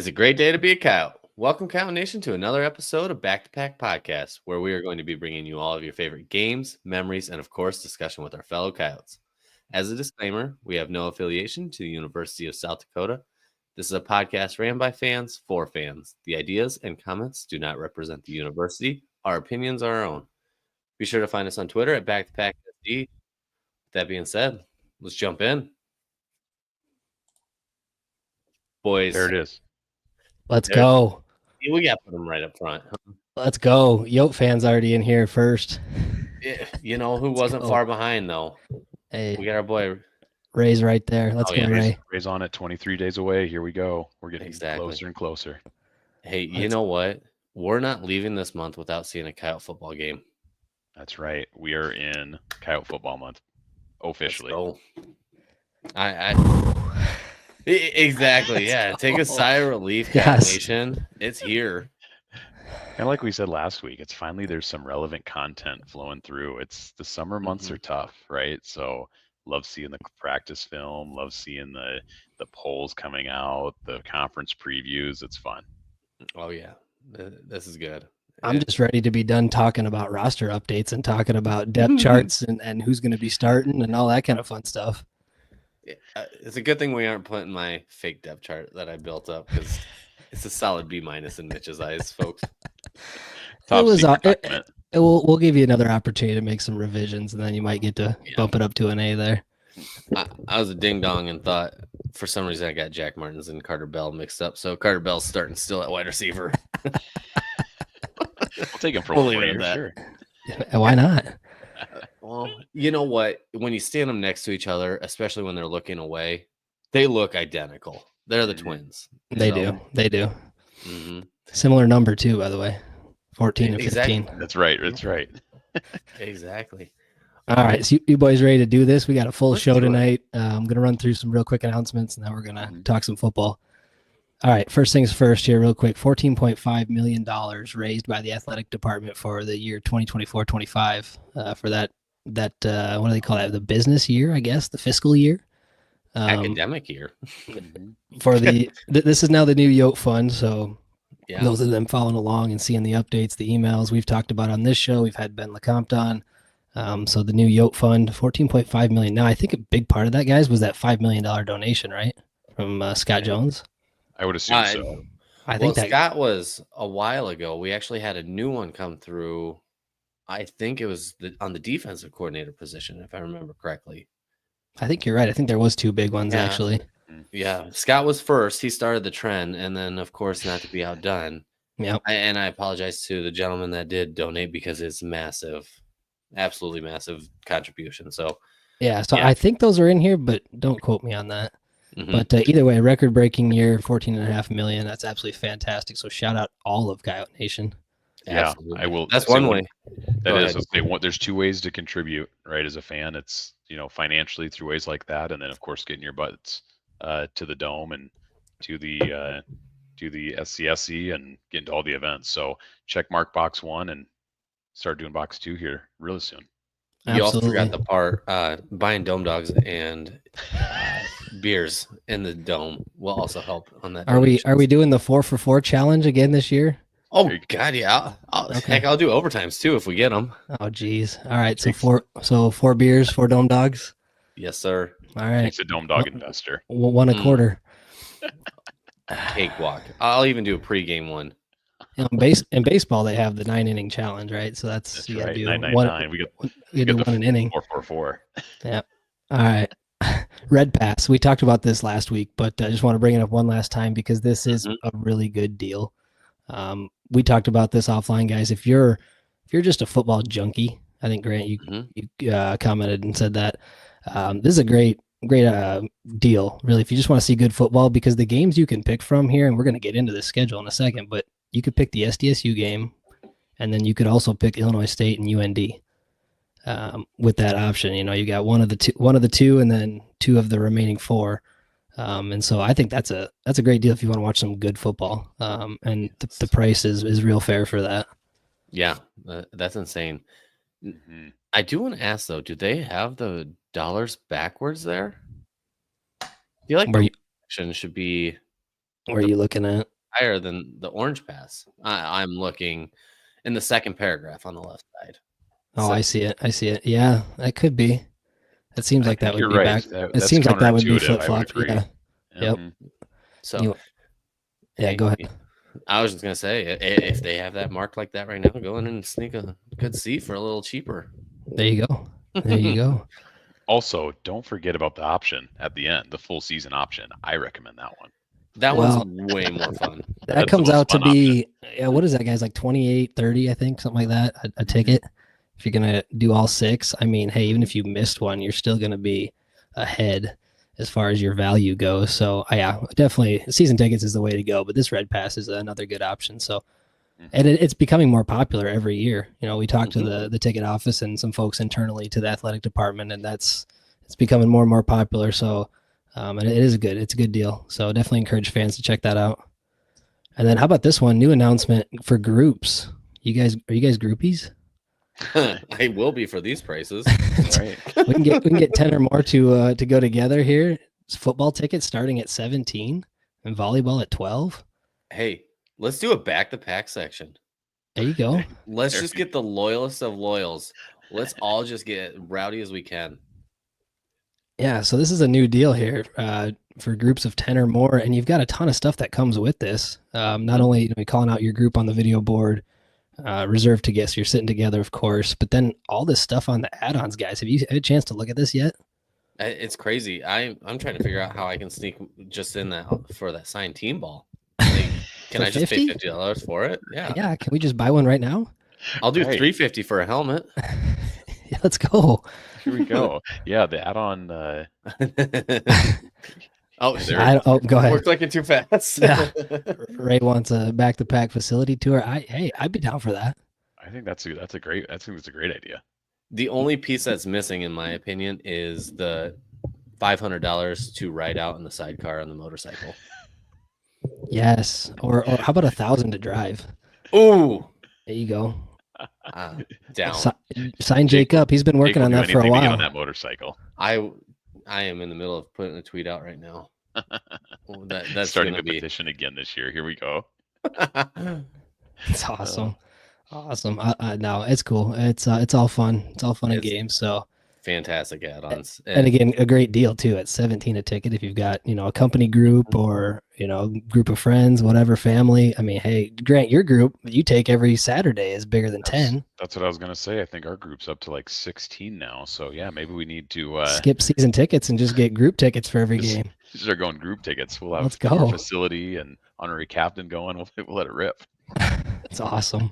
It's a great day to be a Coyote. Welcome, Coyote Nation, to another episode of Back to Pack Podcast, where we are going to be bringing you all of your favorite games, memories, and of course, discussion with our fellow Coyotes. As a disclaimer, we have no affiliation to the University of South Dakota. This is a podcast ran by fans for fans. The ideas and comments do not represent the university. Our opinions are our own. Be sure to find us on Twitter at Back to Pack SD. With that being said, let's jump in. Boys, There it is. Let's go. We got to put them right up front. Let's go. Yote fans already in here first. You know who wasn't far behind, though? Hey, We got our boy Ray's right there. Let's go, Ray. Ray's on it. 23 days away. Here we go. We're getting Exactly. closer and closer. Hey, you know what? We're not leaving this month without seeing a Coyote football game. That's right. We are in Coyote football month officially. Exactly. Yeah. Take a sigh of relief, Coyote Nation. It's here. And like we said last week, it's finally there's some relevant content flowing through. It's the summer months are tough, right? So love seeing the practice film, love seeing the polls coming out, the conference previews. It's fun. Oh yeah, this is good. I'm just ready to be done talking about roster updates and talking about depth charts and who's going to be starting and all that kind of fun stuff. It's a good thing we aren't putting my fake depth chart that I built up because it's a solid B- in Mitch's eyes, folks. We'll give you another opportunity to make some revisions, and then you might get to bump it up to an A there. I was a ding dong and thought for some reason I got Jack Martins and Carter Bell mixed up. So Carter Bell's starting still at wide receiver. We'll take him for We'll 1 leave it year, at sure. Why not? Well, you know what? When you stand them next to each other, especially when they're looking away, they look identical. They're the twins. They do. Mm-hmm. Similar number too, by the way. 14 and 15. That's right. That's right. Exactly. All right, so you boys ready to do this? We got a full show tonight. I'm going to run through some real quick announcements, and then we're going to talk some football. All right, first things first here real quick. $14.5 million raised by the athletic department for the year 2024-25 for that what do they call that? The business year, I guess, the fiscal year. Academic year. For this is now the new Yote Fund, so those of them following along and seeing the updates, the emails we've talked about on this show. We've had Ben LeCompte on. So the new Yote Fund, $14.5 million. Now, I think a big part of that, guys, was that $5 million donation, right, from Scott Jones. I would assume so. I think that Scott was a while ago. We actually had a new one come through. I think it was on the defensive coordinator position, if I remember correctly. I think you're right. I think there was two big ones, actually. Yeah, Scott was first. He started the trend, and then, of course, not to be outdone. Yeah. And I apologize to the gentleman that did donate because it's massive, absolutely massive contribution. So, I think those are in here, but don't quote me on that. But either way, record-breaking year, $14.5 million. That's absolutely fantastic. So shout out all of Coyote Nation. Yeah, absolutely. I will. That's one way. There's two ways to contribute, right? As a fan, it's financially through ways like that, and then of course getting your butts to the dome and to the SCSE and getting to all the events. So check mark box 1 and start doing box 2 here really soon. You also forgot the part buying dome dogs and beers in the dome will also help on that. Are we doing the 4-for-4 challenge again this year? Oh God, yeah. Heck, I'll do overtimes too if we get them. Oh geez. All right, so four beers, 4 dome dogs. Yes, sir. All right. He's a dome dog investor. One a quarter. Cakewalk. I'll even do a pregame one. In baseball, they have the 9-inning challenge, right? So that's you right. Do 9-9-9. We do one an inning. 4-4-4. Yeah. All right. Red Pass. We talked about this last week, but I just want to bring it up one last time because this is a really good deal. We talked about this offline, guys. If you're just a football junkie, I think Grant, you commented and said that this is a great deal, really. If you just want to see good football, because the games you can pick from here, and we're going to get into the schedule in a second, but you could pick the SDSU game, and then you could also pick Illinois State and UND with that option. You got one of the two, and then 2 of the remaining 4. And so I think that's a great deal if you want to watch some good football. And the price is real fair for that. Yeah, that's insane. I do want to ask though, do they have the dollars backwards there? I feel like the section should be. Where are you looking at? higher than the orange pass. I'm looking in the second paragraph on the left side. Oh, So, I see it. I see it. Yeah, that could be. It seems I like that think would you're be right. back. It That's seems like that would be counterintuitive. I would flip-flop. agree. Yeah. Yep. Mhm. so Yeah, hey, go ahead. I was just gonna say, if they have that marked like that right now, go in and sneak a good seat for a little cheaper. There you go. There you go. Also, don't forget about the option at the end, the full season option. I recommend that one. That Well, one's way more fun. That That's the comes most out to fun option. be, yeah, what is that, guys? Like 28, 30, I think, something like that, a ticket. If you're going to do all 6, I mean, hey, even if you missed one, you're still going to be ahead as far as your value goes. So, yeah, definitely season tickets is the way to go, but this Red Pass is another good option. So, and it's becoming more popular every year. You know, we talked to the ticket office and some folks internally to the athletic department, and it's becoming more and more popular. So, and it is it's a good deal. So definitely encourage fans to check that out. And then how about this one? New announcement for groups. Are you guys groupies? I will be for these prices. Right. we can get 10 or more to go together here. It's football tickets starting at 17 and volleyball at 12. Hey, let's do a back-to-pack section. There you go. Let's just get the loyalist of loyals. Let's all just get rowdy as we can. Yeah, so this is a new deal here for groups of 10 or more, and you've got a ton of stuff that comes with this. Not only calling out your group on the video board, reserved tickets, you're sitting together, of course, but then all this stuff on the add-ons, guys. Have you had a chance to look at this yet? It's crazy. I'm trying to figure out how I can sneak just in that for that signed team ball. Like, can I just pay $50 for it? Yeah. Yeah. Can we just buy one right now? I'll do $350 for a helmet. Yeah, let's go. Here we go. Yeah, the add-on. Go ahead. We're clicking too fast. Yeah. Ray wants a back-to-pack facility tour. I'd be down for that. I think that's a great idea. The only piece that's missing, in my opinion, is the $500 to ride out in the sidecar on the motorcycle. Yes, or how about $1,000 to drive? Ooh, there you go. Down. Sign Jake up. He's been working on that for a while. On that motorcycle. I am in the middle of putting a tweet out right now. That's starting the petition again this year. Here we go. It's awesome. Awesome. No, it's cool. It's all fun. It's all fun and games. So fantastic add-ons. And again, a great deal too at 17 a ticket if you've got, a company group or, group of friends, whatever, family. I mean, hey, Grant, your group you take every Saturday is bigger than 10. That's what I was going to say. I think our group's up to like 16 now. So yeah, maybe we need to skip season tickets and just get group tickets for every game. Start going group tickets. We'll have Let's go. Facility and honorary captain going. We'll let it rip. That's awesome.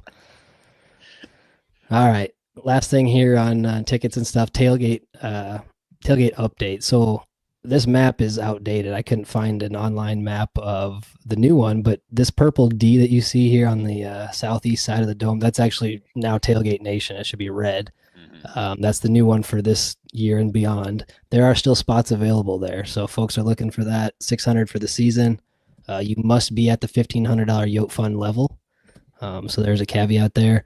All right. Last thing here on tickets and stuff, tailgate update. So this map is outdated. I couldn't find an online map of the new one, but this purple D that you see here on the southeast side of the dome, that's actually now Tailgate Nation. It should be red. That's the new one for this year and beyond. There are still spots available there. So folks are looking for that. $600 for the season. You must be at the $1,500 Yote Fund level. So there's a caveat there.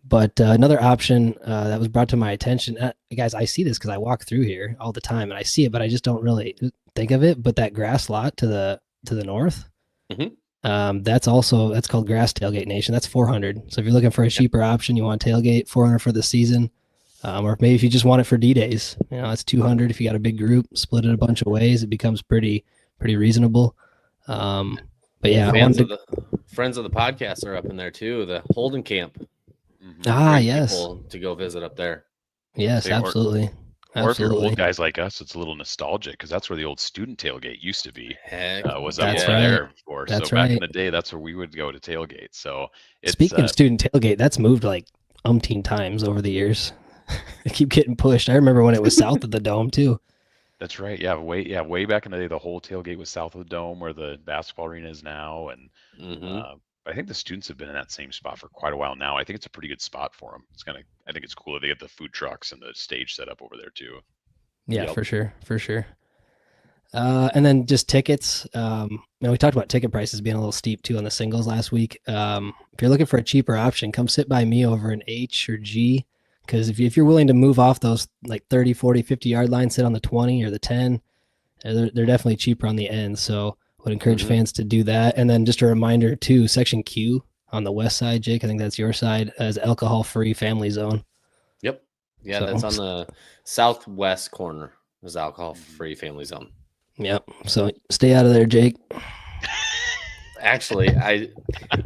But another option that was brought to my attention, guys, I see this because I walk through here all the time and I see it, but I just don't really think of it. But that grass lot to the north, that's called Grass Tailgate Nation. That's $400. So if you're looking for a cheaper option, you want tailgate, $400 for the season, or maybe if you just want it for D-Days, it's $200. If you got a big group, split it a bunch of ways, it becomes pretty reasonable. But yeah, friends of the podcast are up in there too. The Holden Camp. Yes. To go visit up there. Yes, absolutely. Or if you're old guys like us, it's a little nostalgic because that's where the old student tailgate used to be. Was up there before. That's so back in the day, that's where we would go to tailgate. So speaking of student tailgate, that's moved like umpteen times over the years. They keep getting pushed. I remember when it was south of the dome too. That's right. Yeah, way back in the day, the whole tailgate was south of the dome where the basketball arena is now, and I think the students have been in that same spot for quite a while now. I think it's a pretty good spot for them. I think it's cool that they get the food trucks and the stage set up over there too. Yeah, for sure. And then just tickets. We talked about ticket prices being a little steep too on the singles last week. If you're looking for a cheaper option, come sit by me over in H or G. Because if you're willing to move off those like 30, 40, 50 yard lines, sit on the 20 or the 10, they're definitely cheaper on the end. So would encourage fans to do that. And then just a reminder too, Section Q on the west side, Jake, I think that's your side, as alcohol-free family zone. Yep. Yeah, that's on the southwest corner. There's alcohol-free family zone. Yep. So stay out of there, Jake. Actually,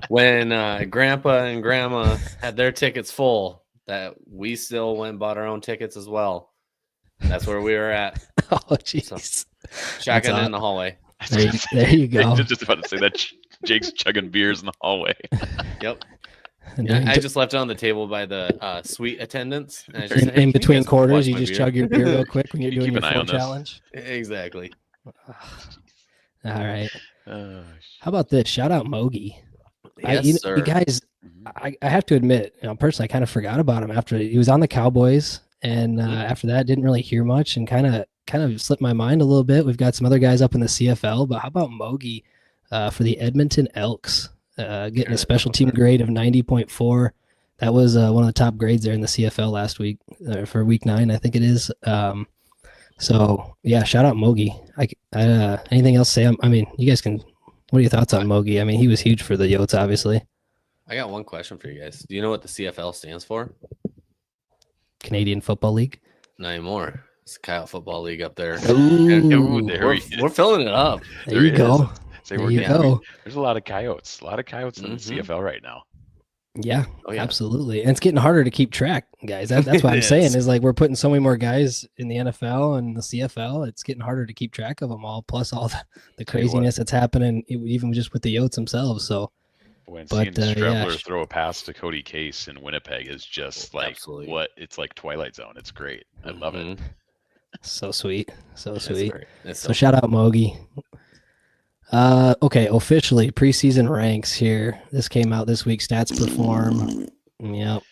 when Grandpa and Grandma had their tickets full, that we still went and bought our own tickets as well. That's where we were at. Oh, jeez. So, shotgun in the hallway. There you go. I was just about to say that Jake's chugging beers in the hallway. Yep. I just left it on the table by the suite attendants. And just, in between quarters, you just chug your beer real quick when you're doing your phone challenge. Exactly. All right. How about this? Shout out Mogi. Yes, sir. You guys, I have to admit, personally, I kind of forgot about him after he was on the Cowboys, and after that, didn't really hear much, and kind of slipped my mind a little bit. We've got some other guys up in the CFL, but how about Mogi for the Edmonton Elks, getting a special team grade of 90.4? That was one of the top grades there in the CFL last week for week 9, I think it is. So yeah, shout out Mogi. Anything else, Sam? I mean, you guys can. What are your thoughts on Mogi? I mean, he was huge for the Yotes, obviously. I got one question for you guys. Do you know what the CFL stands for? Canadian Football League. Not anymore. It's the Coyote Football League up there. Ooh, we're filling it up. There you go. There you go. There's a lot of coyotes. A lot of coyotes in the CFL right now. Yeah, absolutely. And it's getting harder to keep track, guys. That's what I'm saying is like we're putting so many more guys in the NFL and the CFL. It's getting harder to keep track of them all, plus all the craziness that's happening, even just with the Yotes themselves. So, seeing Strebler throw a pass to Cody Case in Winnipeg is just like it's like Twilight Zone. It's great. I love it. So sweet. So sweet. So shout out Mogi. Okay, officially preseason ranks here. This came out this week. Stats Perform. Yep.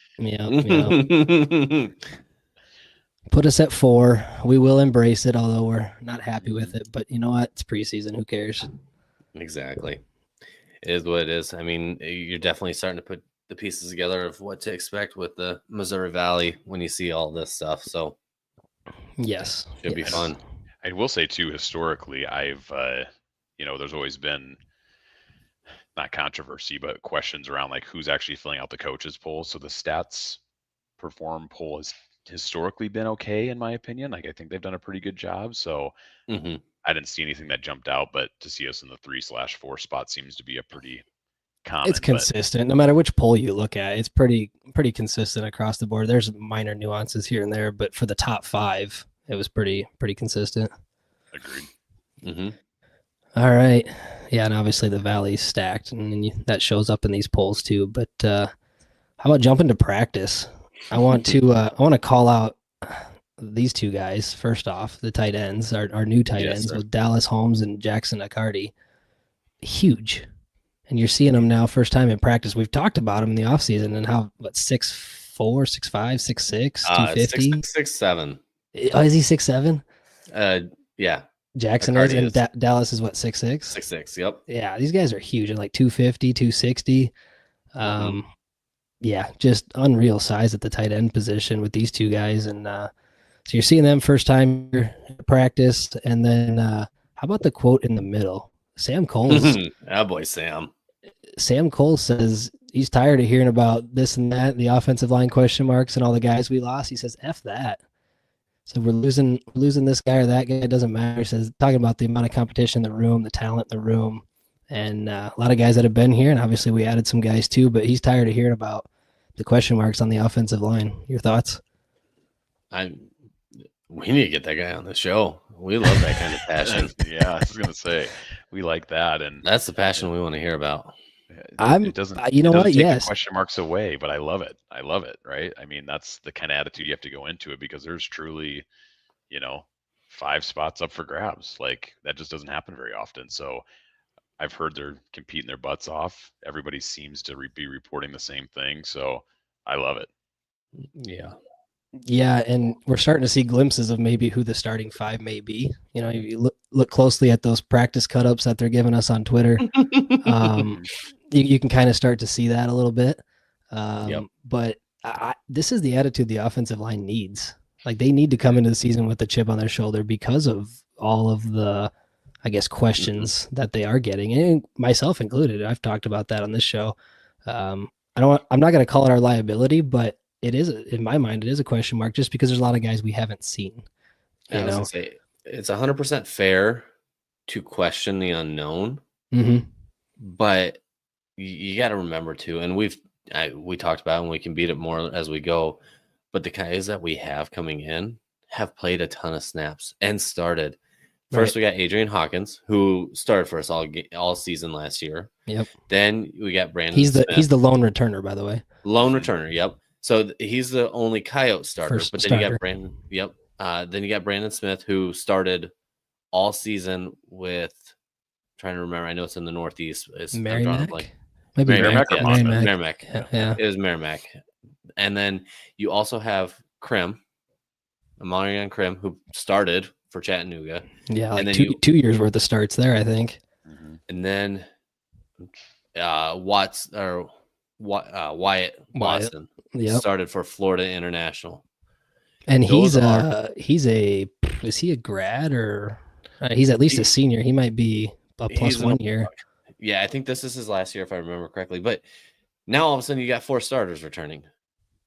Put us at 4. We will embrace it, although we're not happy with it. But you know what? It's preseason. Who cares? Exactly. It is what it is. I mean, you're definitely starting to put the pieces together of what to expect with the Missouri Valley when you see all this stuff. So, yes, should be fun. I will say too, historically, I've there's always been not controversy, but questions around like who's actually filling out the coaches poll. So the Stats Perform poll has historically been okay, in my opinion. Like I think they've done a pretty good job. So I didn't see anything that jumped out, but to see us in the 3/4 spot seems to be a pretty common. It's consistent. No matter which poll you look at, it's pretty consistent across the board. There's minor nuances here and there, but for the top 5, it was pretty consistent. Agreed. All right. Yeah, and obviously the Valley's stacked, and that shows up in these polls too. But how about jumping to practice? I want to call out these two guys. First off, the tight ends, our new tight ends with Dallas Holmes and Jackson Accardi. Huge. And you're seeing them now first time in practice. We've talked about them in the offseason and how, 6'4", 6'5", 6'6", 250? 6'7". Oh, is he 6'7"? Yeah. Jackson is, and Dallas is what, 6'6"? 6'6", yep. Yeah, these guys are huge, and like 250, 260. Yeah, just unreal size at the tight end position with these two guys. And so you're seeing them first time practice. And then how about the quote in the middle? Sam Coles. Boy, Sam. Sam Coles says he's tired of hearing about this and that, the offensive line question marks and all the guys we lost. He says, F that. So we're losing this guy or that guy. It doesn't matter. He says, talking about the amount of competition in the room, the talent in the room, and a lot of guys that have been here. And obviously we added some guys too, but he's tired of hearing about the question marks on the offensive line. Your thoughts? We need to get that guy on the show. We love that kind of passion. Yeah, I was going to say, we like that. And that's the passion we want to hear about. It doesn't take question marks away, but I love it. I love it. Right. I mean, that's the kind of attitude you have to go into it, because there's truly, 5 spots up for grabs. Like that just doesn't happen very often. So I've heard they're competing their butts off. Everybody seems to be reporting the same thing. So I love it. Yeah. Yeah, and we're starting to see glimpses of maybe who the starting 5 may be. If you look closely at those practice cut-ups that they're giving us on Twitter, you can kind of start to see that a little bit. But this is the attitude the offensive line needs. Like they need to come into the season with a chip on their shoulder because of all of the I guess, questions that they are getting, and myself included. I've talked about that on this show. I'm not going to call it our liability, but it is, in my mind, it is a question mark just because there's a lot of guys we haven't seen. I was going to say, it's 100% fair to question the unknown, but you got to remember too, and we talked about it, and we can beat it more as we go, but the guys that we have coming in have played a ton of snaps and started. First, we got Adrian Hawkins, who started for us all season last year. Yep. Then we got Brandon Smith. He's the lone returner, by the way. Lone returner, yep. So he's the only Coyote starter. First but then starter. You got Brandon, yep. Then you got Brandon Smith, who started all season with, trying to remember, I know it's in the Northeast. It's Merrimack? Maybe Merrimack or Monmouth? Merrimack. Yeah. It was Merrimack. And then you also have Amarian Krim, who started for Chattanooga. Yeah, like and then 2 years worth of starts there, I think. And then Wyatt Boston started for Florida International. And is he a grad or he's at least a senior? He might be a plus 1 year. Yeah, I think this is his last year if I remember correctly. But now all of a sudden you got 4 starters returning,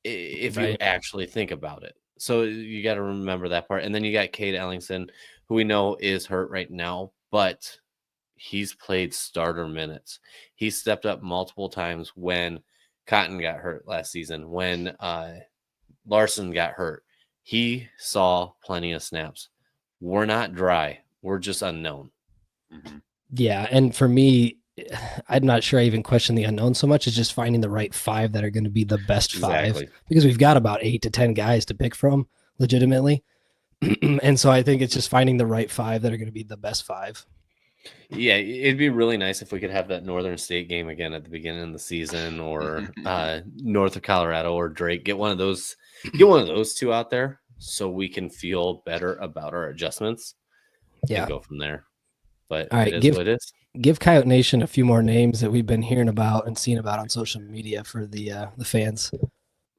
if you actually think about it. So you got to remember that part. And then you got Cade Ellingson, who we know is hurt right now, but he's played starter minutes. He stepped up multiple times when Cotton got hurt last season, when Larson got hurt. He saw plenty of snaps. We're not dry. We're just unknown. Yeah, and for me, I'm not sure I even question the unknown so much. It's just finding the right 5 that are going to be the best 5. Because we've got about 8 to 10 guys to pick from, legitimately. And so I think it's just finding the right 5 that are going to be the best 5. Yeah, it'd be really nice if we could have that Northern State game again at the beginning of the season, or North of Colorado or Drake. Get one of those 2 out there so we can feel better about our adjustments. Yeah, and go from there. But all right, it is what it is. Give Coyote Nation a few more names that we've been hearing about and seeing about on social media for the fans.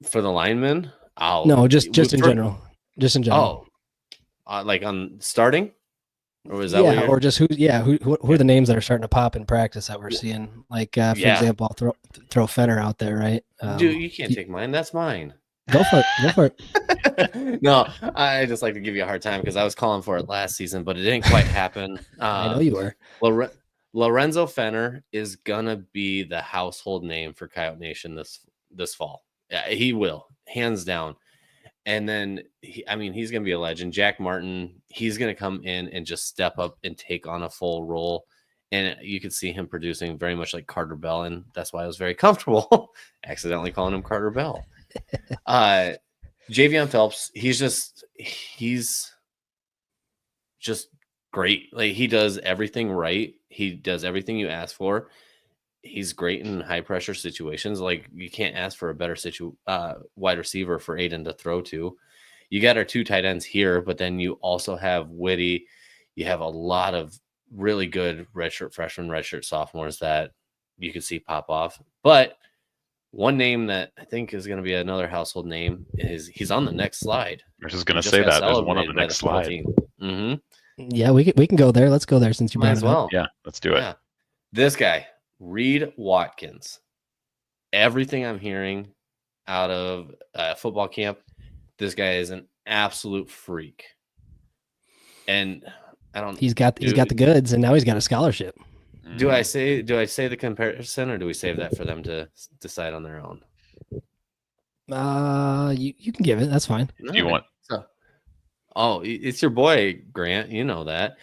For the linemen? No, just in general. Just in general. Like on starting? Or was that or just who are the names that are starting to pop in practice that we're seeing? Like, for example, I'll throw Fenner out there, right? Dude, you can't take mine. That's mine. Go for it. No, I just like to give you a hard time because I was calling for it last season, but it didn't quite happen. I know you were. Lorenzo Fenner is gonna be the household name for Coyote Nation this fall. Yeah, he will, hands down. And then he's gonna be a legend. Jack Martin, he's gonna come in and just step up and take on a full role. And you could see him producing very much like Carter Bell, and that's why I was very comfortable accidentally calling him Carter Bell. Javion Phelps, he's just great. Like, he does everything right. He does everything you ask for. He's great in high pressure situations. Like, you can't ask for a better wide receiver for Aiden to throw to. You got our 2 tight ends here, but then you also have Whitty. You have a lot of really good redshirt freshmen, redshirt sophomores that you can see pop off. But one name that I think is going to be another household name is he's on the next slide. I was just going to say that there's one on the next slide. Yeah, we can go there. Let's go there since you brought it up. Yeah, let's do it. Yeah. This guy, Reed Watkins. Everything I'm hearing out of football camp, this guy is an absolute freak. And he's got the goods, and now he's got a scholarship. Do I say the comparison, or do we save that for them to decide on their own? You can give it. That's fine. Do you want? It's your boy Grant. You know that.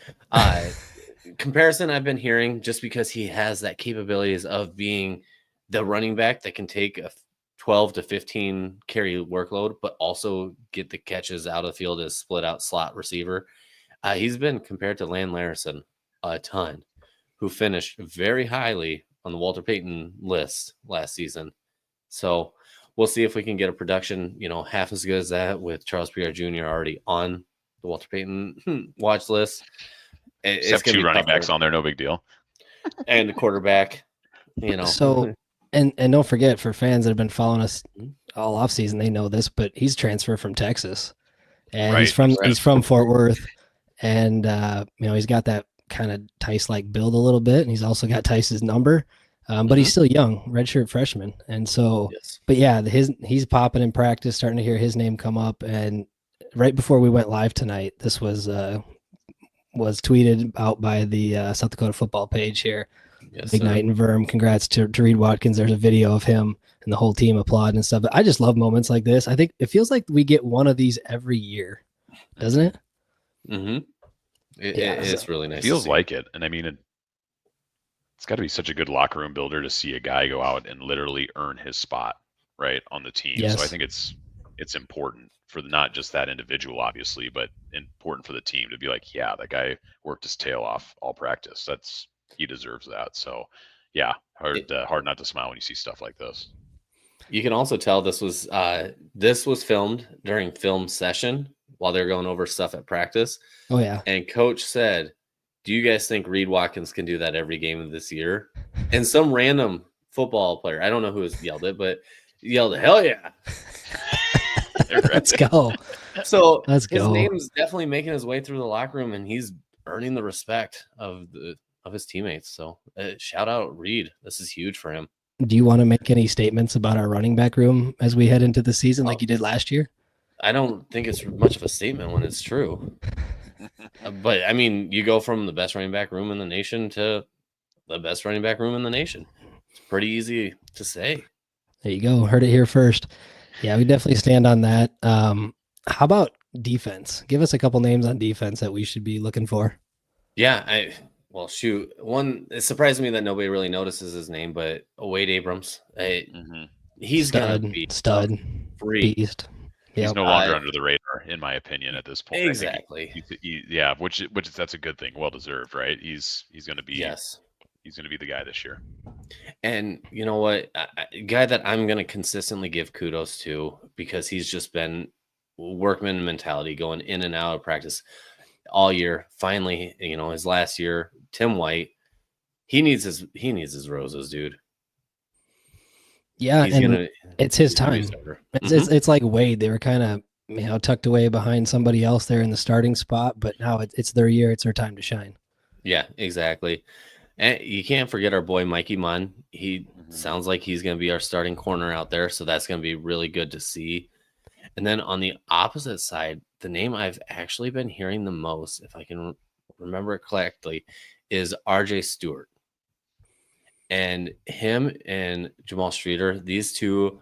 Comparison I've been hearing, just because he has that capabilities of being the running back that can take a 12 to 15 carry workload, but also get the catches out of the field as split out slot receiver. He's been compared to Lan Larison a ton, who finished very highly on the Walter Payton list last season. So we'll see if we can get a production, half as good as that with Charles Pierre Jr. already on the Walter Payton watch list. Except 2 running backs on there, no big deal. And the quarterback, So, and don't forget, for fans that have been following us all offseason, they know this, but he's transferred from Texas. And he's from Fort Worth. And he's got that kind of Tice-like build a little bit, and he's also got Tice's number, but he's still young, redshirt freshman. And so, Yes. but yeah, he's popping in practice, starting to hear his name come up. And right before we went live tonight, this was tweeted out by the South Dakota football page here. Yes, Big night in Verm. Congrats to Reed Watkins. There's a video of him and the whole team applauding and stuff. But I just love moments like this. I think it feels like we get one of these every year, doesn't it? Mm-hmm. It's really nice. It feels like it. And I mean, it's got to be such a good locker room builder to see a guy go out and literally earn his spot right on the team. Yes. So I think it's important for not just that individual, obviously, but important for the team to be like, yeah, that guy worked his tail off all practice. He deserves that. So yeah, hard not to smile when you see stuff like this. You can also tell this was filmed during film session while they're going over stuff at practice. Oh yeah. And coach said, "Do you guys think Reed Watkins can do that every game of this year?" And some random football player, I don't know who yelled it, but yelled, "Hell yeah!" Let's go. So his name's definitely making his way through the locker room, and he's earning the respect of his teammates. So shout out Reed. This is huge for him. Do you want to make any statements about our running back room as we head into the season like you did last year? I don't think it's much of a statement when it's true. But, I mean, you go from the best running back room in the nation to the best running back room in the nation. It's pretty easy to say. There you go. Heard it here first. Yeah, we definitely stand on that. How about defense? Give us a couple names on defense that we should be looking for. Yeah, well, shoot. One, it surprised me that nobody really notices his name, but Wade Abrams. He's going to be stud, beast. He's no longer under the radar, in my opinion, at this point. Exactly. Which that's a good thing. Well deserved, right? He's going to be he's going to be the guy this year. And you know what? A guy that I'm going to consistently give kudos to because he's just been workman mentality going in and out of practice all year. Finally, his last year, Tim White, he needs his roses, dude. Yeah, it's his time. It's like Wade. They were kind of tucked away behind somebody else there in the starting spot, but now it's their year. It's their time to shine. Yeah, exactly. And you can't forget our boy Mikey Munn. He sounds like he's going to be our starting corner out there, so that's going to be really good to see. And then on the opposite side, the name I've actually been hearing the most, if I can remember it correctly, is RJ Stewart. And him and Jamal Streeter, these two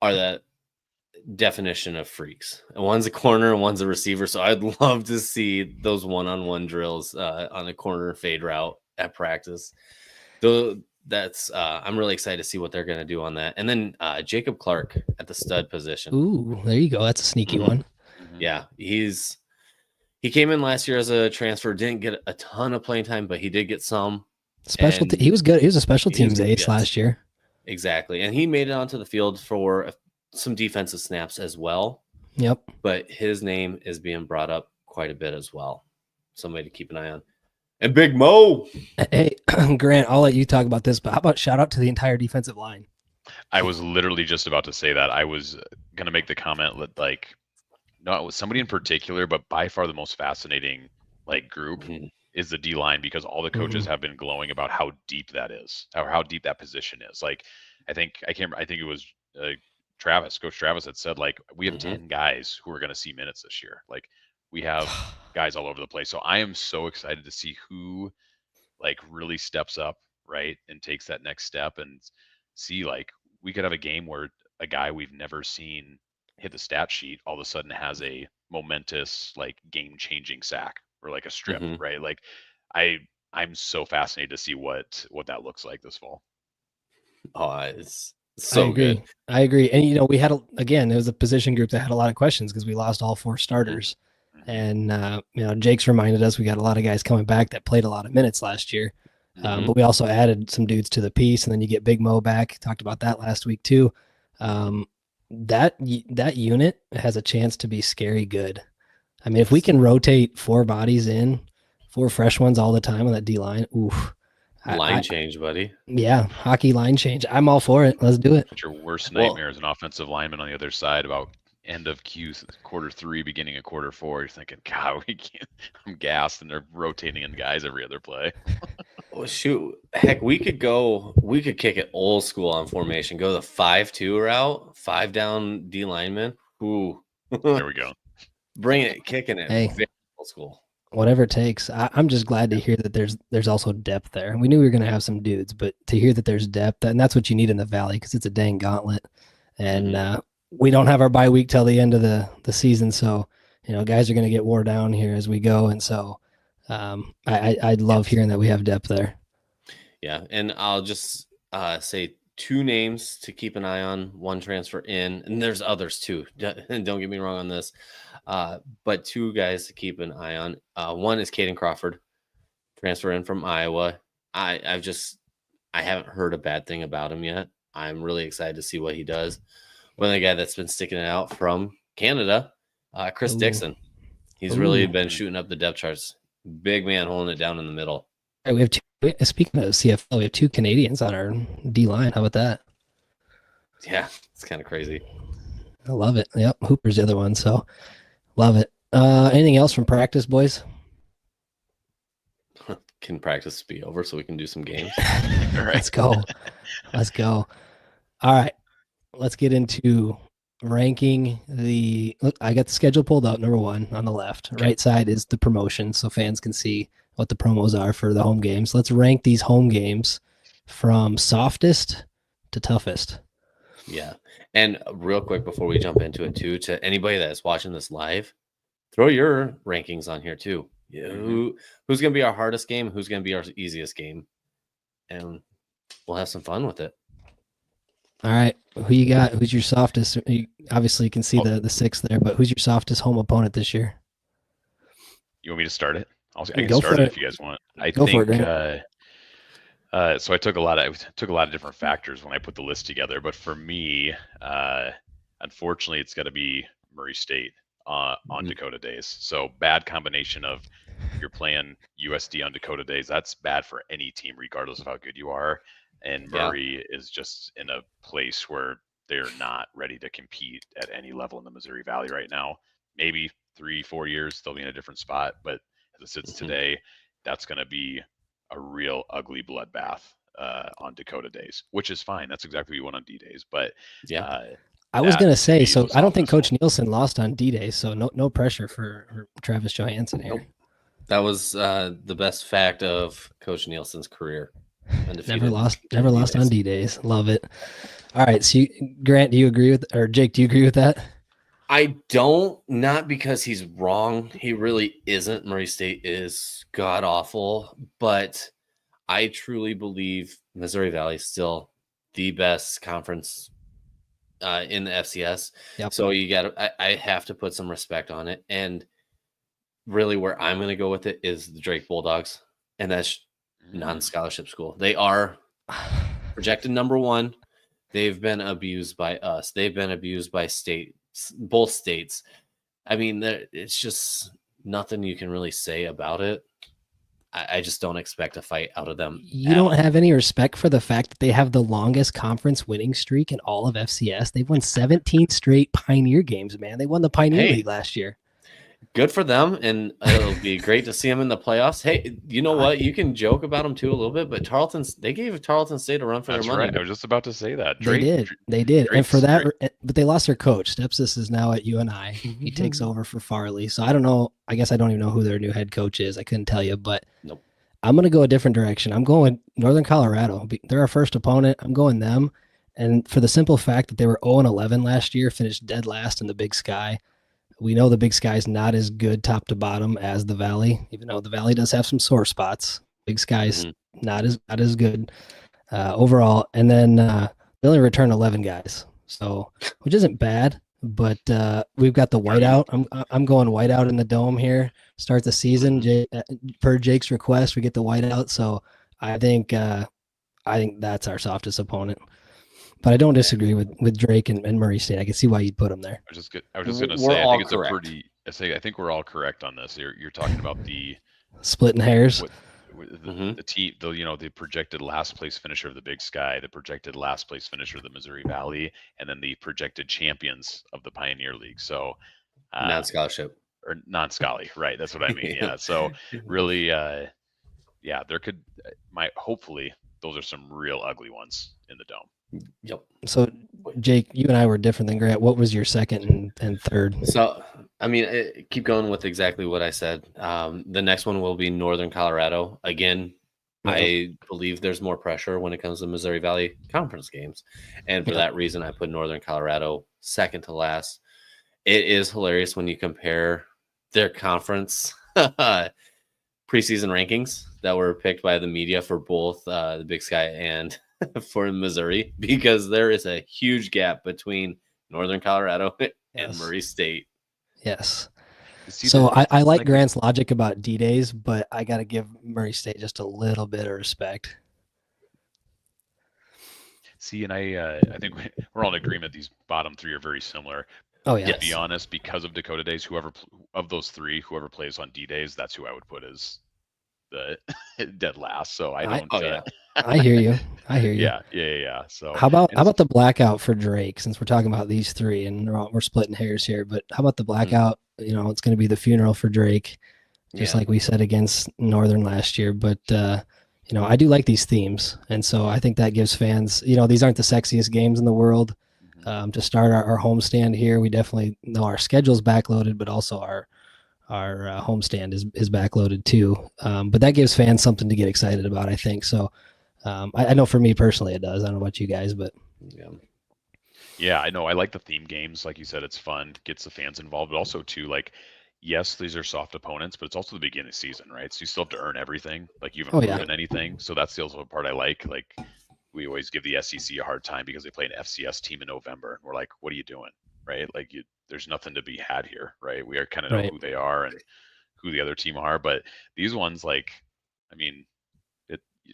are the definition of freaks. And one's a corner and one's a receiver. So I'd love to see those one-on-one drills on a corner fade route at practice. That's I'm really excited to see what they're going to do on that. And then Jacob Clark at the stud position. Ooh, there you go. That's a sneaky one. Yeah, he came in last year as a transfer, didn't get a ton of playing time, but he did get some. He was good. He was a special teams ace last year. Exactly. And he made it onto the field for some defensive snaps as well. Yep. But his name is being brought up quite a bit as well. Somebody to keep an eye on. And Big Mo. Hey, Grant, I'll let you talk about this, but how about shout out to the entire defensive line? I was literally just about to say that. I was going to make the comment that, not with somebody in particular, but by far the most fascinating group is the D line, because all the coaches have been glowing about how deep that is, or how deep that position is. I think it was Coach Travis had said, we have 10 guys who are going to see minutes this year. We have guys all over the place. So I am so excited to see who really steps up, right, and takes that next step, and see we could have a game where a guy we've never seen hit the stat sheet all of a sudden has a momentous game-changing sack or a strip, right? I'm so fascinated to see what that looks like this fall. Oh, it's so good. I agree. And we had it was a position group that had a lot of questions because we lost all 4 starters. And Jake's reminded us we got a lot of guys coming back that played a lot of minutes last year. But we also added some dudes to the piece, and then you get Big Mo back. Talked about that last week too. That unit has a chance to be scary good. I mean, if we can rotate 4 bodies in, 4 fresh ones all the time on that D line, oof. Line change, buddy. Yeah, hockey line change. I'm all for it. Let's do it. But your worst nightmare is an offensive lineman on the other side about end of quarter 3, beginning of quarter 4, you're thinking, God, we can't. I'm gassed, and they're rotating in guys every other play. Well, shoot, heck, we could kick it old school on formation. Go the 5-2 route, 5 down D lineman. Ooh, There we go. bring it, kicking it. Hey. Very old school. Whatever it takes. I'm just glad to hear that there's also depth there. We knew we were going to have some dudes, but to hear that there's depth, and that's what you need in the Valley because it's a dang gauntlet. And we don't have our bye week till the end of the season, so guys are going to get wore down here as we go, and so I love hearing that we have depth there. Yeah, and I'll just say 2 names to keep an eye on. 1 transfer in, and there's others too. Don't get me wrong on this. But 2 guys to keep an eye on. 1 is Caden Crawford, transfer in from Iowa. I haven't heard a bad thing about him yet. I'm really excited to see what he does. One guy that's been sticking it out from Canada, Chris Dixon. He's really been shooting up the depth charts. Big man holding it down in the middle. Right, we have 2. Speaking of CFL, we have 2 Canadians on our D line. How about that? Yeah, it's kind of crazy. I love it. Yep, Hooper's the other one, so love it. Anything else from practice, boys? Can practice be over so we can do some games? All right. Let's go. Let's go. All right. Let's get into ranking the. Look, I got the schedule pulled up. Number 1 on the left. Okay. Right side is the promotion, so fans can see what the promos are for the home games. Let's rank these home games from softest to toughest. Yeah. And real quick before we jump into it too, to anybody that's watching this live, throw your rankings on here too. Yeah, who's going to be our hardest game? Who's going to be our easiest game? And we'll have some fun with it. All right. Who you got? Who's your softest? Obviously, you can see the 6 there, but who's your softest home opponent this year? You want me to start it? I can Go start for it it. if you guys want. Go for it, So I took a lot of different factors when I put the list together, but for me, unfortunately, it's got to be Murray State on Dakota Days. So bad combination of you're playing USD on Dakota Days. That's bad for any team, regardless of how good you are. And Murray is just in a place where they're not ready to compete at any level in the Missouri Valley right now. Maybe 3-4 years they'll be in a different spot, but as it sits today, that's going to be a real ugly bloodbath on Dakota Days, which is fine. That's exactly what you want on D-Days. But I was going to say, so I don't think Coach Nielsen lost on D-Day, so no pressure for Travis Johansson here. Nope. That was the best fact of Coach Nielsen's career. Never lost on D-Days. Love it. All right, so Grant, do you agree with, or Jake, do you agree with that? I don't, not because he's wrong. He really isn't. Murray State is god-awful, but I truly believe Missouri Valley is still the best conference in the FCS. Yep. So I have to put some respect on it. And really where I'm going to go with it is the Drake Bulldogs, and that's non-scholarship school. They are projected number 1. They've been abused by us. They've been abused by both states. I mean, it's just nothing you can really say about it. I just don't expect a fight out of them. You don't have any respect for the fact that they have the longest conference winning streak in all of FCS. They've won 17 straight Pioneer games, man. They won the Pioneer League last year. Good for them, and it'll be great to see them in the playoffs. Hey, you know what? You can joke about them too a little bit, but they gave Tarleton State a run for their money. Right. I was just about to say that. They did. And for that, but they lost their coach. Stepsis is now at UNI. He takes over for Farley. So I don't know. I guess I don't even know who their new head coach is. I couldn't tell you, but nope. I'm going to go a different direction. I'm going Northern Colorado. They're our first opponent. I'm going them. And for the simple fact that they were 0-11 last year, finished dead last in the Big Sky. We know the Big Sky is not as good top to bottom as the Valley, even though the Valley does have some sore spots. Big Sky's not as good overall. And then they only return 11 guys, so which isn't bad. But we've got the whiteout. I'm going whiteout in the dome here. Start the season per Jake's request. We get the whiteout, so I think that's our softest opponent. But I don't disagree with Drake and Murray State. I can see why you'd put them there. I was just going to say, I think it's I think we're all correct on this. You're talking about the splitting hairs. the team, the projected last place finisher of the Big Sky, the projected last place finisher of the Missouri Valley, and then the projected champions of the Pioneer League. So, non-scholarship or non-Scully, right? That's what I mean. Yeah. So really, yeah, there could hopefully those are some real ugly ones in the dome. Yep. So, Jake, you and I were different than Grant. What was your second and third? So, I mean, keep going with exactly what I said. The next one will be Northern Colorado. Again, I believe there's more pressure when it comes to Missouri Valley Conference games. And for that reason, I put Northern Colorado second to last. It is hilarious when you compare their conference preseason rankings that were picked by the media for both the Big Sky and for Missouri, because there is a huge gap between Northern Colorado and Murray State. Yes. So I like Grant's logic about D-Days, but I got to give Murray State just a little bit of respect. See, and I think we're all in agreement these bottom three are very similar. Oh, yeah. To be honest, because of Dakota Days, whoever plays on D-Days, that's who I would put as the dead last. So I don't. I hear you. Yeah. So how about the blackout for Drake? Since we're talking about these three, and we're splitting hairs here, but how about the blackout? It's going to be the funeral for Drake, just like we said against Northern last year. But I do like these themes, and so I think that gives fans. These aren't the sexiest games in the world. To start our homestand here, we definitely know our schedule's backloaded, but also our homestand is backloaded too. But that gives fans something to get excited about, I think. So I know for me personally it does. I don't know about you guys, but yeah, I know. I like the theme games. Like you said, it's fun, gets the fans involved, but also too, like, yes, these are soft opponents, but it's also the beginning of the season, right? So you still have to earn everything. Like, you haven't proven anything. So that's the other part I like. Like, we always give the SEC a hard time because they play an FCS team in November. And we're like, what are you doing? Right? Like, there's nothing to be had here, right? We are kind of know who they are and who the other team are. But these ones, like, I mean,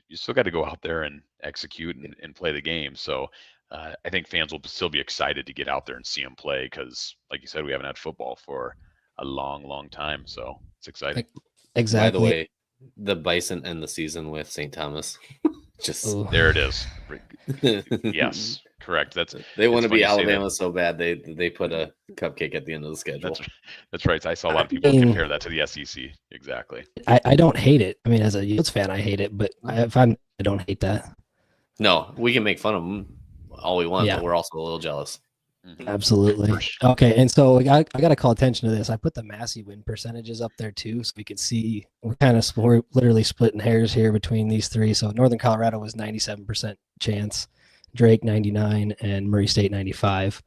you still got to go out there and execute and play the game. So I think fans will still be excited to get out there and see them play because, like you said, we haven't had football for a long, long time. So it's exciting. Exactly. By the way, the Bison end the season with St. Thomas. There it is. Yes, correct. They want to be Alabama so bad they put a cupcake at the end of the schedule. That's right. I saw a lot of people compare that to the SEC. Exactly. I don't hate it. I mean, as a Utes fan, I hate it, but I don't hate that. No, we can make fun of them all we want, but we're also a little jealous. Absolutely. Okay, and so I got to call attention to this. I put the Massey win percentages up there too, so we can see we're literally splitting hairs here between these three. So Northern Colorado was 97% chance, Drake 99, and Murray State 95,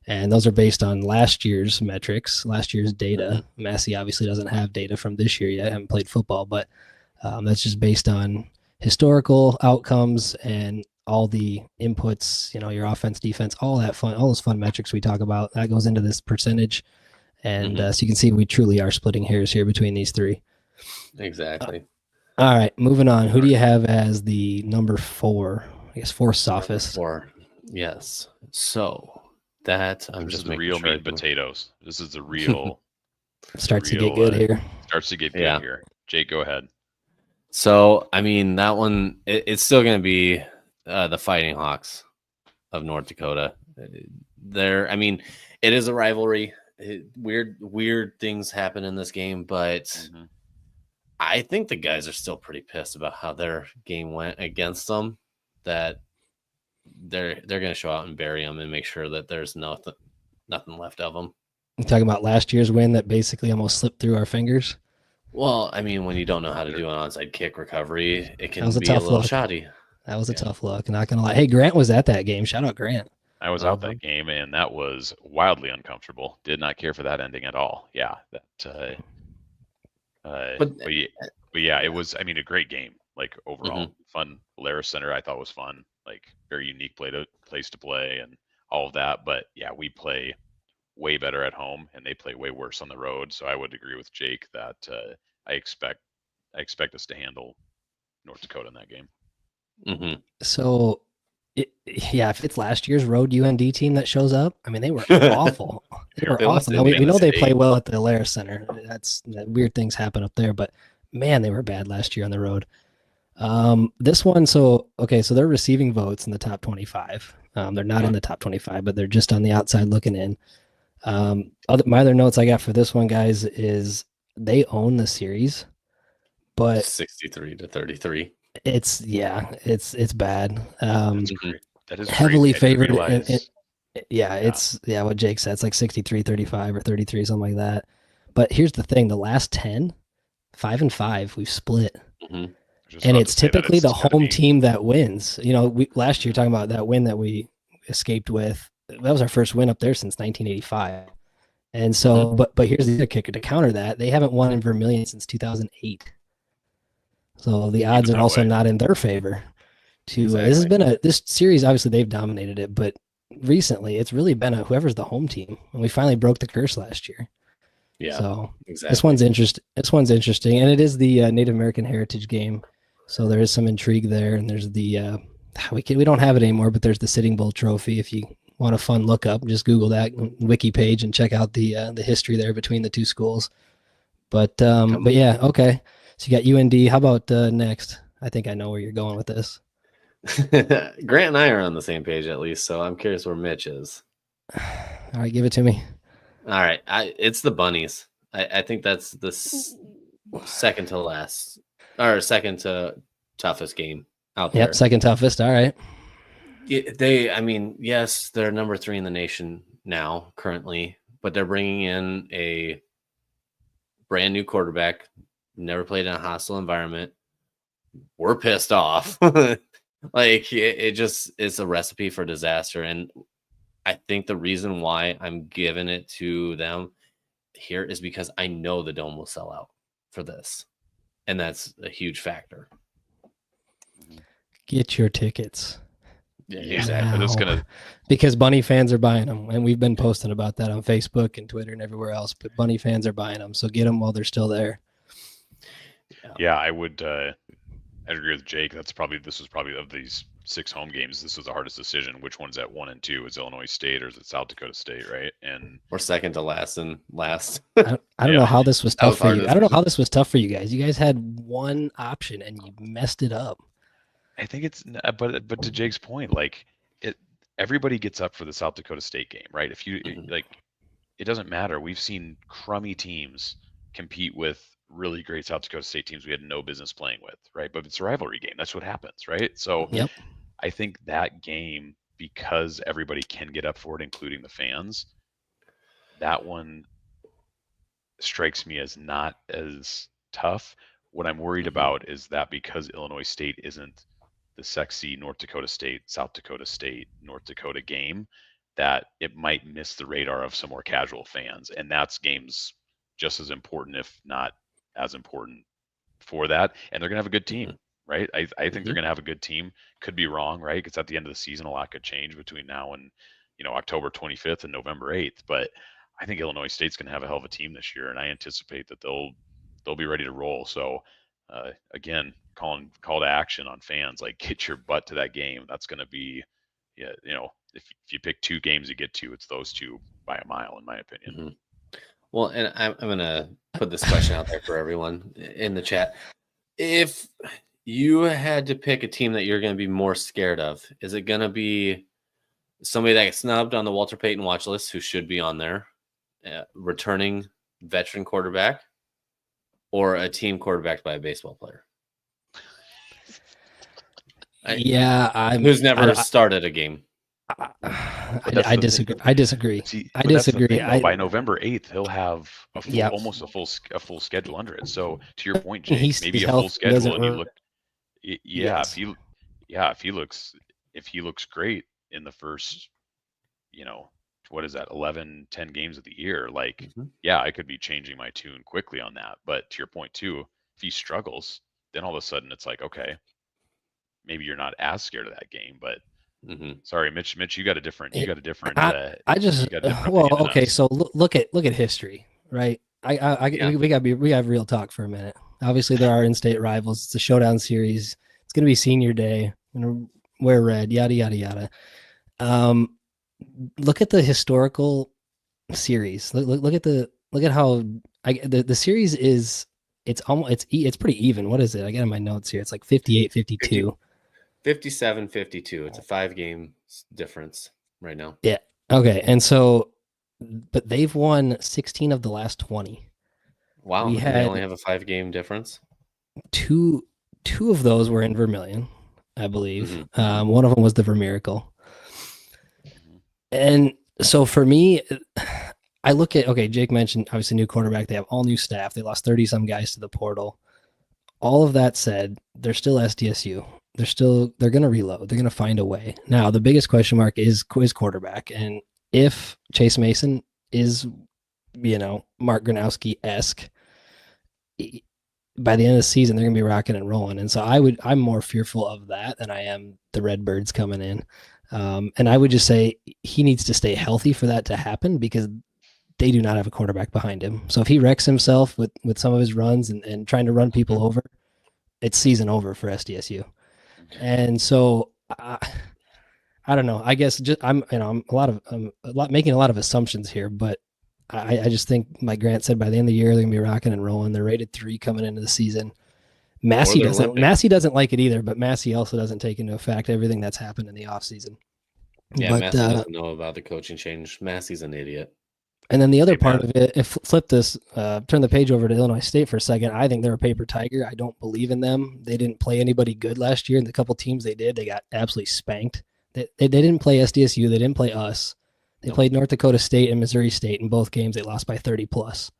and those are based on last year's metrics, last year's data. Massey obviously doesn't have data from this year yet. I haven't played football, but that's just based on historical outcomes and all the inputs, your offense, defense, all those fun metrics we talk about, that goes into this percentage. And so you can see we truly are splitting hairs here between these three. Exactly. All right, moving on. Who do you have as the number 4? I guess 4 sophist. 4. Yes. So that I'm just making real meat and potatoes. This is the real. Starts to get good here. Starts to get good here. Jake, go ahead. So, I mean, that one, it's still going to be the Fighting Hawks of North Dakota. It is a rivalry. Weird things happen in this game, but I think the guys are still pretty pissed about how their game went against them. That they're going to show out and bury them and make sure that there's nothing left of them. You talking about last year's win that basically almost slipped through our fingers? Well, I mean, when you don't know how to do an onside kick recovery, it can be a little shoddy. That was a tough look. Not gonna lie. Hey, Grant was at that game. Shout out Grant. I was out that game, and that was wildly uncomfortable. Did not care for that ending at all. Yeah, but yeah, it was. I mean, a great game. Like overall, fun. Polaris Center, I thought was fun. Like very unique place to play, and all of that. But yeah, we play way better at home, and they play way worse on the road. So I would agree with Jake that I expect us to handle North Dakota in that game. So, if it's last year's road UND team that shows up, I mean, they were awful. They were awful. Now, we know they play well at the Polaris Center. Weird things happen up there, but man, they were bad last year on the road. This one, so they're receiving votes in the top 25. They're not in the top 25, but they're just on the outside looking in. My other notes I got for this one, guys, is they own the series, but 63-33. it's bad. That is Heavily crazy. favored. It's what Jake said. It's like 63-35 or 33, something like that. But here's the thing: the last 10, 5-5, we've split. Mm-hmm. And it's typically the home team that wins. Last year talking about that win that we escaped with. That was our first win up there since 1985. And so, but here's the other kicker to counter that: they haven't won in Vermilion since 2008. So the odds are also not in their favor. This series. Obviously, they've dominated it, but recently it's really been whoever's the home team, and we finally broke the curse last year. Yeah. So exactly. This one's interesting, and it is the Native American Heritage game. So there is some intrigue there, and there's the we don't have it anymore, but there's the Sitting Bull Trophy. If you want a fun look up, just Google that wiki page and check out the history there between the two schools. But yeah, okay. So you got UND. How about next? I think I know where you're going with this. Grant and I are on the same page at least, so I'm curious where Mitch is. All right, give it to me. All right, it's the Bunnies. I think that's the second to last. Or second to toughest game out there. Yep, second toughest. All right. Yes, they're number 3 in the nation now, currently, but they're bringing in a brand new quarterback, never played in a hostile environment. We're pissed off. It's a recipe for disaster. And I think the reason why I'm giving it to them here is because I know the Dome will sell out for this. And that's a huge factor. Get your tickets. Yeah, exactly. Because Bunny fans are buying them, and we've been posting about that on Facebook and Twitter and everywhere else. But Bunny fans are buying them, so get them while they're still there. Yeah, I would. I'd agree with Jake. This was probably of these 6 home games. This was the hardest decision. Which one's at 1 and 2? Is Illinois State or is it South Dakota State? Right, or second to last and last. I don't know how this was tough for you. I don't know how this was tough for you guys. You guys had one option and you messed it up. I think it's, but to Jake's point, everybody gets up for the South Dakota State game, right? If you it doesn't matter. We've seen crummy teams compete with really great South Dakota State teams we had no business playing with, right? But it's a rivalry game. That's what happens, right? So yep. I think that game, because everybody can get up for it, including the fans, that one strikes me as not as tough. What I'm worried about is that because Illinois State isn't the sexy North Dakota State, South Dakota State, North Dakota game, that it might miss the radar of some more casual fans. And that's games just as important, if not as important for that. And they're going to have a good team, right? I think they're going to have a good team. Could be wrong, right? Because at the end of the season, a lot could change between now and, October 25th and November 8th. But I think Illinois State's going to have a hell of a team this year. And I anticipate that they'll be ready to roll. So again, call to action on fans, get your butt to that game. That's going to be, if you pick 2 games to get to, it's those 2 by a mile, in my opinion. Mm-hmm. Well, and I'm going to put this question out there for everyone in the chat. If you had to pick a team that you're going to be more scared of, is it going to be somebody that gets snubbed on the Walter Payton watch list, who should be on there, returning veteran quarterback, or a team quarterbacked by a baseball player? Who's never started a game. I disagree. I disagree. I disagree. By November 8th, he'll have almost a full schedule under it. So to your point, Jake, maybe a full schedule, and you look. Yes. If he looks great in the first, what is that, 11, 10 games of the year, I could be changing my tune quickly on that. But to your point too, if he struggles, then all of a sudden it's okay, maybe you're not as scared of that game, but sorry, Mitch, you got a different. So look at history, right? We have real talk for a minute. Obviously, there are in-state rivals. It's a showdown series. It's going to be senior day. I'm going to wear red. Yada yada yada. Look at the historical series. Look at how the series is it's pretty even. What is it? I got in my notes here. It's like 58-52. 57-52. It's a 5-game difference right now. Yeah. Okay. And so, but they've won 16 of the last 20. Wow. We They had only have a 5-game difference. two of those were in Vermilion, I believe. Mm-hmm. One of them was the Vermiracle. And so for me, I look at, okay, Jake mentioned obviously new quarterback. They have all new staff. They lost 30 some guys to the portal. All of that said, they're still SDSU. They're going to reload. They're going to find a way. Now, the biggest question mark is quarterback. And if Chase Mason is, Mark Gronowski-esque, by the end of the season, they're going to be rocking and rolling. And so I'm more fearful of that than I am the Redbirds coming in. And I would just say he needs to stay healthy for that to happen, because they do not have a quarterback behind him. So if he wrecks himself with some of his runs and trying to run people over, it's season over for SDSU. And so I don't know. I guess I'm making a lot of assumptions here, but I just think, like Grant said, by the end of the year they're gonna be rocking and rolling. They're rated 3 coming into the season. Massey doesn't like it either, but Massey also doesn't take into effect everything that's happened in the offseason. Yeah, but Massey doesn't know about the coaching change. Massey's an idiot. And then the other part of it, flip this, turn the page over to Illinois State for a second. I think they're a paper tiger. I don't believe in them. They didn't play anybody good last year, and the couple teams they did, they got absolutely spanked. They didn't play SDSU. They didn't play us. They played North Dakota State and Missouri State. In both games, they lost by 30 plus.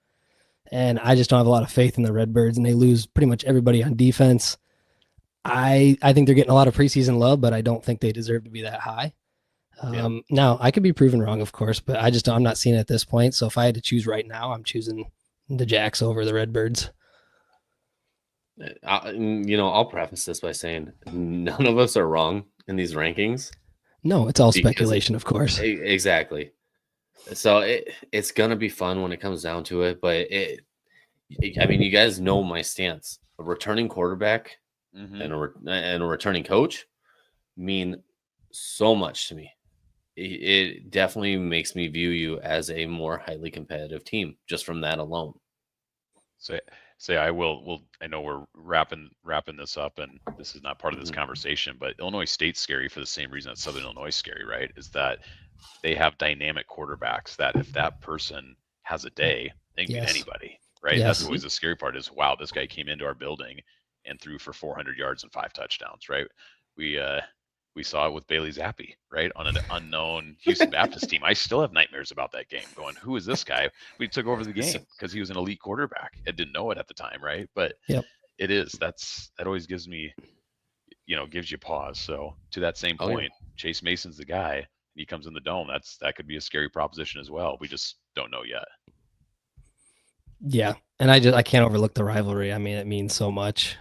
And I just don't have a lot of faith in the Redbirds, and they lose pretty much everybody on defense. I think they're getting a lot of preseason love, but I don't think they deserve to be that high. Now, I could be proven wrong, of course, but I'm not seeing it at this point. So if I had to choose right now, I'm choosing the Jacks over the Redbirds. I'll preface this by saying none of us are wrong in these rankings. No, it's all speculation, of course. Exactly. So it's going to be fun when it comes down to it. But you guys know my stance. A returning quarterback and a returning coach mean so much to me. It definitely makes me view you as a more highly competitive team just from that alone. Say I will. I know we're wrapping this up, and this is not part of this conversation, but Illinois State's scary for the same reason that Southern Illinois is scary, right? Is that they have dynamic quarterbacks that if that person has a day, they can get anybody, right? Yes. That's always the scary part is, wow, this guy came into our building and threw for 400 yards and 5 touchdowns, right? We saw it with Bailey Zappi, right? On an unknown Houston Baptist team. I still have nightmares about that game going, who is this guy? We took over the game because he was an elite quarterback. I didn't know it at the time, right? But it is. That always gives me, gives you pause. So to that same point, Chase Mason's the guy. He comes in the dome. that could be a scary proposition as well. We just don't know yet. Yeah. And I can't overlook the rivalry. I mean, it means so much.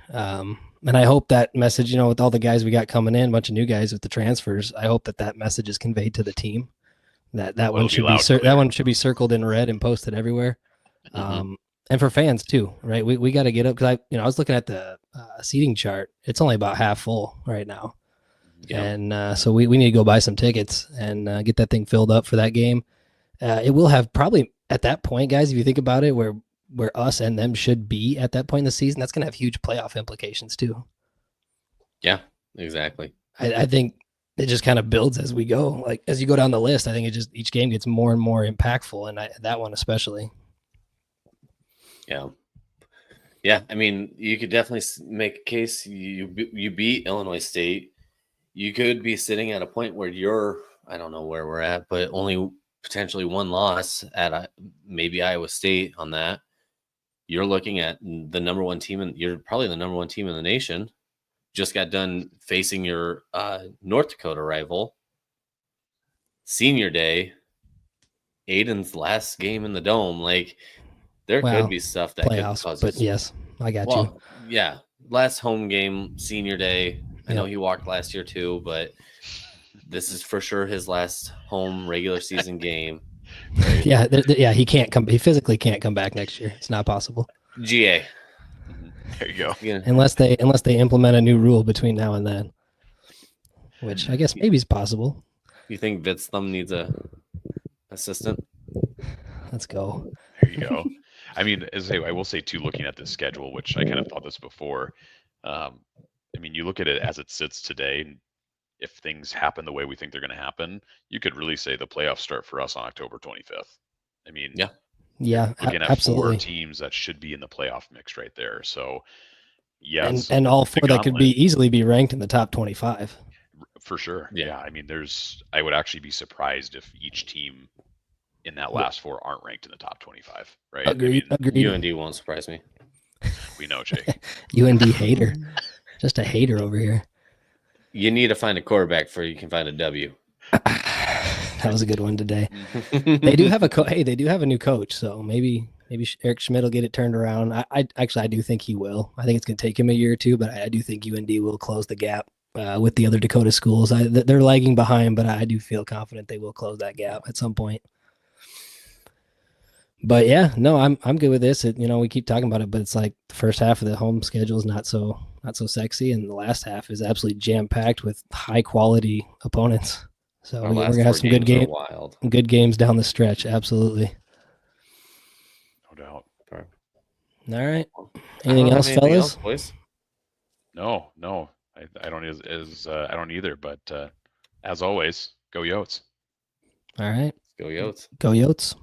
And I hope that message, with all the guys we got coming in, a bunch of new guys with the transfers, I hope that message is conveyed to the team. That one should be circled in red and posted everywhere. And for fans too, right? We got to get up, because I was looking at the seating chart. It's only about half full right now. Yeah. And so we need to go buy some tickets and get that thing filled up for that game. It will have probably at that point, guys, if you think about it, where us and them should be at that point in the season, that's going to have huge playoff implications too. Yeah, exactly. I think it just kind of builds as we go. Like as you go down the list, I think each game gets more and more impactful, and that one especially. Yeah. Yeah, I mean, you could definitely make a case. You beat Illinois State. You could be sitting at a point where I don't know where we're at, but only potentially one loss at maybe Iowa State on that. You're looking at the number one team, and you're probably the number one team in the nation. Just got done facing your North Dakota rival. Senior day, Aiden's last game in the dome. Like, there could be stuff that playoffs, could cause. But yes, I got you. Yeah, last home game, senior day. I know he walked last year too, but this is for sure his last home regular season game. Right? Yeah, he can't come. He physically can't come back next year. It's not possible. GA. There you go. Yeah. Unless they implement a new rule between now and then, which I guess maybe is possible. You think Vitz Thumb needs a assistant? Let's go. There you go. I mean, I will say too, looking at this schedule, which I kind of thought this before. I mean, you look at it as it sits today, and if things happen the way we think they're going to happen, you could really say the playoffs start for us on October 25th. I mean, Yeah. Yeah, looking at absolutely. 4 teams that should be in the playoff mix right there. So, yeah, And all it's a 4 that could gauntlet. easily be ranked in the top 25. For sure. Yeah. Yeah. I mean, I would actually be surprised if each team in that last 4 aren't ranked in the top 25, right? Agreed. I mean, Agreed. UND won't surprise me. we know, Jake. UND hater. Just a hater over here. You need to find a quarterback before you can find a W. That was a good one today. They do have they do have a new coach, so maybe Eric Schmidt will get it turned around. I do think he will. I think it's going to take him a year or two, but I do think UND will close the gap with the other Dakota schools. They're lagging behind, but I do feel confident they will close that gap at some point. But yeah, no, I'm good with this. We keep talking about it, but it's like the first half of the home schedule is not so sexy, and the last half is absolutely jam packed with high quality opponents. So we're gonna have some good games down the stretch. Absolutely, no doubt. All right. Anything else, fellas? Boys? No, I don't I don't either. But as always, go Yotes. All right, go Yotes. Go Yotes.